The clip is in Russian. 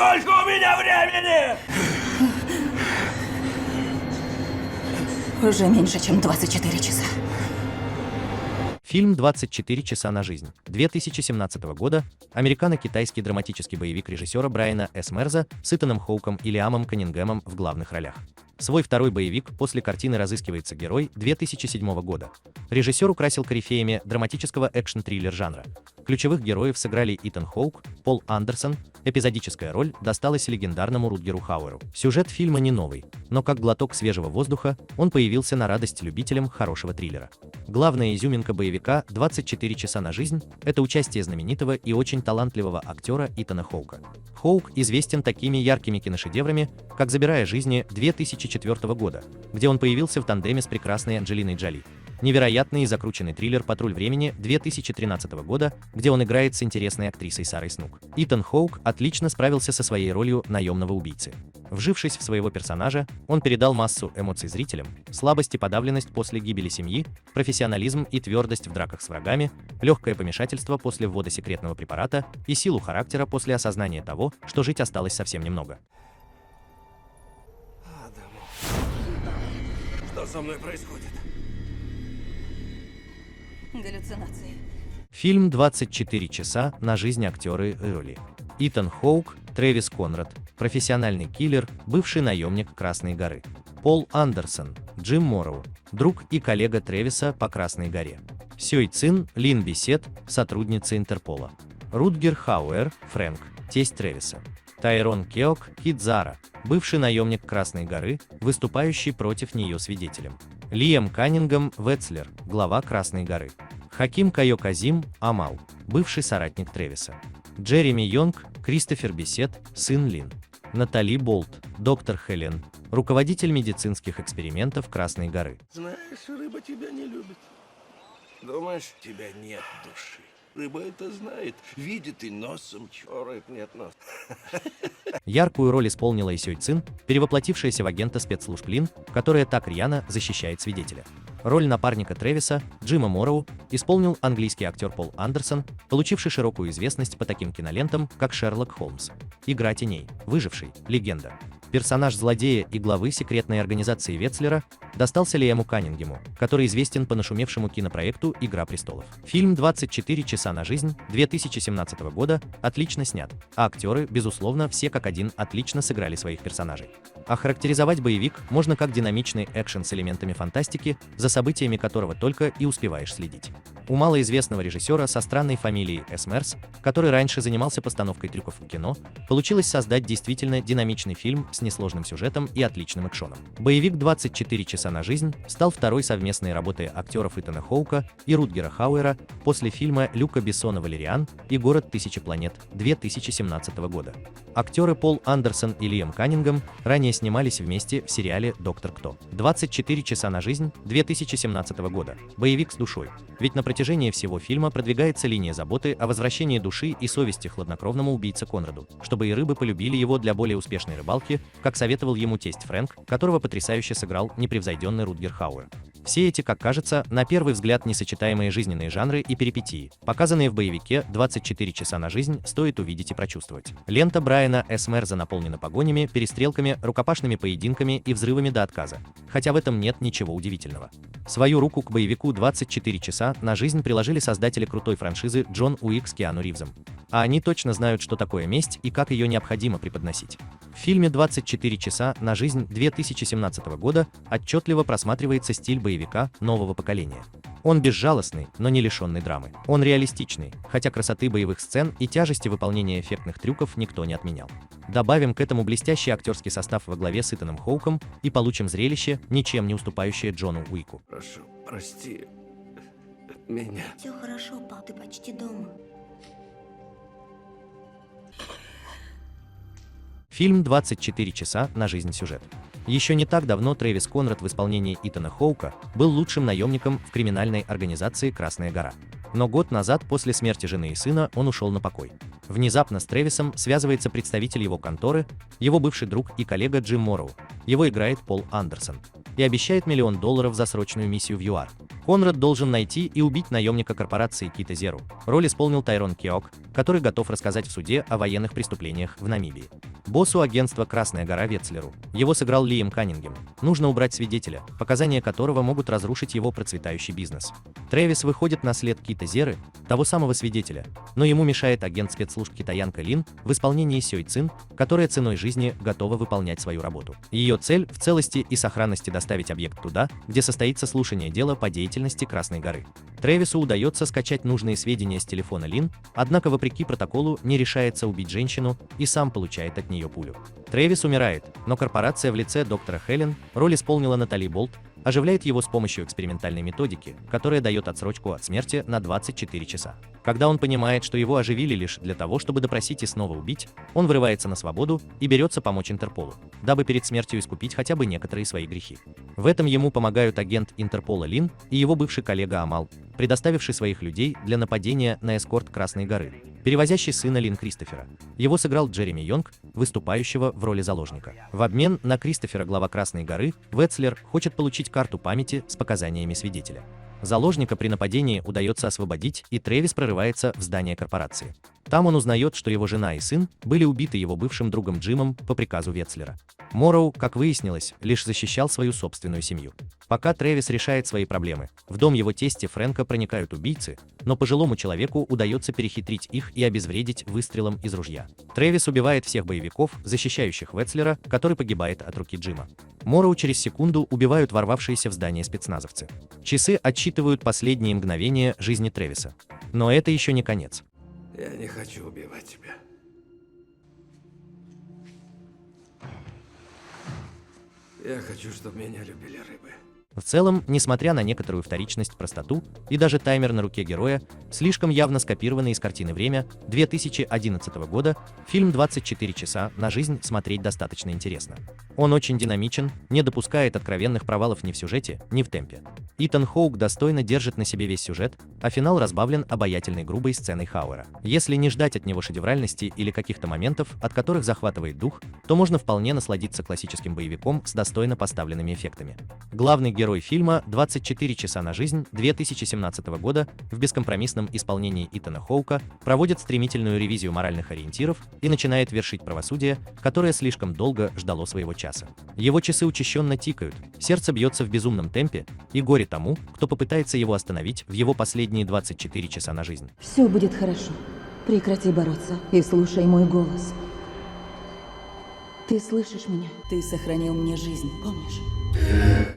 Сколько у меня времени? Уже меньше, чем 24 часа. Фильм «24 часа на жизнь» 2017 года, американо-китайский драматический боевик режиссера Брайана С. Мерза с Итаном Хоуком и Лиамом Каннингемом в главных ролях. Свой второй боевик после картины «Разыскивается герой» 2007 года. Режиссер украсил корифеями драматического экшн-триллер жанра. Ключевых героев сыграли Итан Хоук, Пол Андерсон, эпизодическая роль досталась легендарному Рутгеру Хауэру. Сюжет фильма не новый, но как глоток свежего воздуха он появился на радость любителям хорошего триллера. Главная изюминка боевика «24 часа на жизнь» — это участие знаменитого и очень талантливого актера Итана Хоука. Хоук известен такими яркими киношедеврами, как «Забирая жизни» 2004 года, где он появился в тандеме с прекрасной Анджелиной Джоли. Невероятный и закрученный триллер «Патруль времени» 2013 года, где он играет с интересной актрисой Сарой Снук. Итан Хоук отлично справился со своей ролью наемного убийцы. Вжившись в своего персонажа, он передал массу эмоций зрителям: слабость и подавленность после гибели семьи, профессионализм и твердость в драках с врагами, легкое помешательство после ввода секретного препарата и силу характера после осознания того, что жить осталось совсем немного. Что со мной происходит? Галлюцинации. Фильм «24 часа на жизнь» актеры и роли. Итан Хоук, Трэвис Конрад, профессиональный киллер, бывший наемник Красной горы. Пол Андерсон, Джим Морроу, друг и коллега Трэвиса по Красной горе. Сёй Цин, Лин Бисет, сотрудница Интерпола. Рутгер Хауэр, Фрэнк, тесть Трэвиса. Тайрон Кеок, Кидзара, бывший наемник Красной горы, выступающий против нее свидетелем. Лиам Каннингем Ветцлер, глава Красной горы. Хаким Кайо Казим, Амал, бывший соратник Трэвиса. Джереми Йонг, Кристофер Бисет, сын Лин. Натали Болт, доктор Хелен, руководитель медицинских экспериментов Красной горы. Знаешь, рыба тебя не любит. Думаешь, у тебя нет души. Рыба это знает, видит и носом. У рыб нет носа. Яркую роль исполнила и Сёй Цин, перевоплотившаяся в агента спецслужб Лин, которая так рьяно защищает свидетеля. Роль напарника Трэвиса, Джима Морроу, исполнил английский актер Пол Андерсон, получивший широкую известность по таким кинолентам, как «Шерлок Холмс», «Игра теней», «Выживший», «Легенда». Персонаж злодея и главы секретной организации Ветцлера достался Лиаму Каннингему, который известен по нашумевшему кинопроекту «Игра престолов». Фильм «24 часа на жизнь» 2017 года отлично снят, а актеры, безусловно, все как один отлично сыграли своих персонажей. Охарактеризовать боевик можно как динамичный экшен с элементами фантастики, за событиями которого только и успеваешь следить. У малоизвестного режиссера со странной фамилией С. Мерз, который раньше занимался постановкой трюков в кино, получилось создать действительно динамичный фильм с несложным сюжетом и отличным экшоном. Боевик «24 часа на жизнь» стал второй совместной работой актеров Итана Хоука и Рутгера Хауэра после фильма Люка Бессона «Валериан» и «Город тысячи планет» 2017 года. Актеры Пол Андерсон и Лиам Каннингем ранее снимались вместе в сериале «Доктор Кто». «24 часа на жизнь» 2017 года. Боевик с душой. Ведь на протяжении всего фильма продвигается линия заботы о возвращении души и совести хладнокровному убийце Конраду, чтобы и рыбы полюбили его для более успешной рыбалки, как советовал ему тесть Фрэнк, которого потрясающе сыграл непревзойденный Рутгер Хауэр. Все эти, как кажется, на первый взгляд несочетаемые жизненные жанры и перипетии, показанные в боевике «24 часа на жизнь», стоит увидеть и прочувствовать. Лента Брайана С. Мерза наполнена погонями, перестрелками, рукопашными поединками и взрывами до отказа, хотя в этом нет ничего удивительного. Свою руку к боевику «24 часа на жизнь» приложили создатели крутой франшизы Джон Уик с Киану Ривзом. А они точно знают, что такое месть и как ее необходимо преподносить. В фильме «24 часа на жизнь» 2017 года отчетливо просматривается стиль боевика нового поколения. Он безжалостный, но не лишенный драмы. Он реалистичный, хотя красоты боевых сцен и тяжести выполнения эффектных трюков никто не отменял. Добавим к этому блестящий актерский состав во главе с Итаном Хоуком и получим зрелище, ничем не уступающее Джону Уику. Прошу, прости меня. Все хорошо, пап, ты почти дома. Фильм «24 часа на жизнь» сюжет. Еще не так давно Трэвис Конрад в исполнении Итана Хоука был лучшим наемником в криминальной организации «Красная гора». Но год назад, после смерти жены и сына, он ушел на покой. Внезапно с Трэвисом связывается представитель его конторы, его бывший друг и коллега Джим Морроу. Его играет Пол Андерсон. И обещает $1 миллион за срочную миссию в ЮАР. Конрад должен найти и убить наемника корпорации Кита Зеру. Роль исполнил Тайрон Кеок, который готов рассказать в суде о военных преступлениях в Намибии. Боссу агентства «Красная гора» Ветслеру. Его сыграл Лиам Каннингем. Нужно убрать свидетеля, показания которого могут разрушить его процветающий бизнес. Трэвис выходит на след Кита Зеры, того самого свидетеля, но ему мешает агент спецслужб китаянка Лин в исполнении Сёй Цин, которая ценой жизни готова выполнять свою работу. Ее цель в целости и сохранности доставить объект туда, где состоится слушание дела по деятельности Красной горы. Трэвису удается скачать нужные сведения с телефона Лин, однако вопреки протоколу не решается убить женщину и сам получает от нее пулю. Трэвис умирает, но корпорация в лице доктора Хелен, роль исполнила Натали Болт, оживляет его с помощью экспериментальной методики, которая дает отсрочку от смерти на 24 часа. Когда он понимает, что его оживили лишь для того, чтобы допросить и снова убить, он вырывается на свободу и берется помочь Интерполу, дабы перед смертью искупить хотя бы некоторые свои грехи. В этом ему помогают агент Интерпола Лин и его бывший коллега Амал, предоставивший своих людей для нападения на эскорт Красной горы, перевозящий сына Лин Кристофера. Его сыграл Джереми Йонг, выступающего в роли заложника. В обмен на Кристофера глава Красной горы, Ветслер хочет получить карту памяти с показаниями свидетеля. Заложника при нападении удается освободить, и Трэвис прорывается в здание корпорации. Там он узнает, что его жена и сын были убиты его бывшим другом Джимом по приказу Ветслера. Морроу, как выяснилось, лишь защищал свою собственную семью. Пока Трэвис решает свои проблемы, в дом его тестя Фрэнка проникают убийцы, но пожилому человеку удается перехитрить их и обезвредить выстрелом из ружья. Трэвис убивает всех боевиков, защищающих Ветслера, который погибает от руки Джима. Морроу через секунду убивают ворвавшиеся в здание спецназовцы. Часы отсчитывают последние мгновения жизни Трэвиса. Но это еще не конец. Я не хочу убивать тебя. Я хочу, чтобы меня любили рыбы. В целом, несмотря на некоторую вторичность, простоту и даже таймер на руке героя, слишком явно скопированный из картины «Время» 2011 года, фильм «24 часа на жизнь» смотреть достаточно интересно. Он очень динамичен, не допускает откровенных провалов ни в сюжете, ни в темпе. Итан Хоук достойно держит на себе весь сюжет, а финал разбавлен обаятельной грубой сценой Хауэра. Если не ждать от него шедевральности или каких-то моментов, от которых захватывает дух, то можно вполне насладиться классическим боевиком с достойно поставленными эффектами. Главный герой фильма «24 часа на жизнь» 2017 года в бескомпромиссном исполнении Итана Хоука проводит стремительную ревизию моральных ориентиров и начинает вершить правосудие, которое слишком долго ждало своего часа. Его часы учащенно тикают, сердце бьется в безумном темпе, и горе тому, кто попытается его остановить в его последние 24 часа на жизнь. Все будет хорошо. Прекрати бороться и слушай мой голос. Ты слышишь меня? Ты сохранил мне жизнь, помнишь?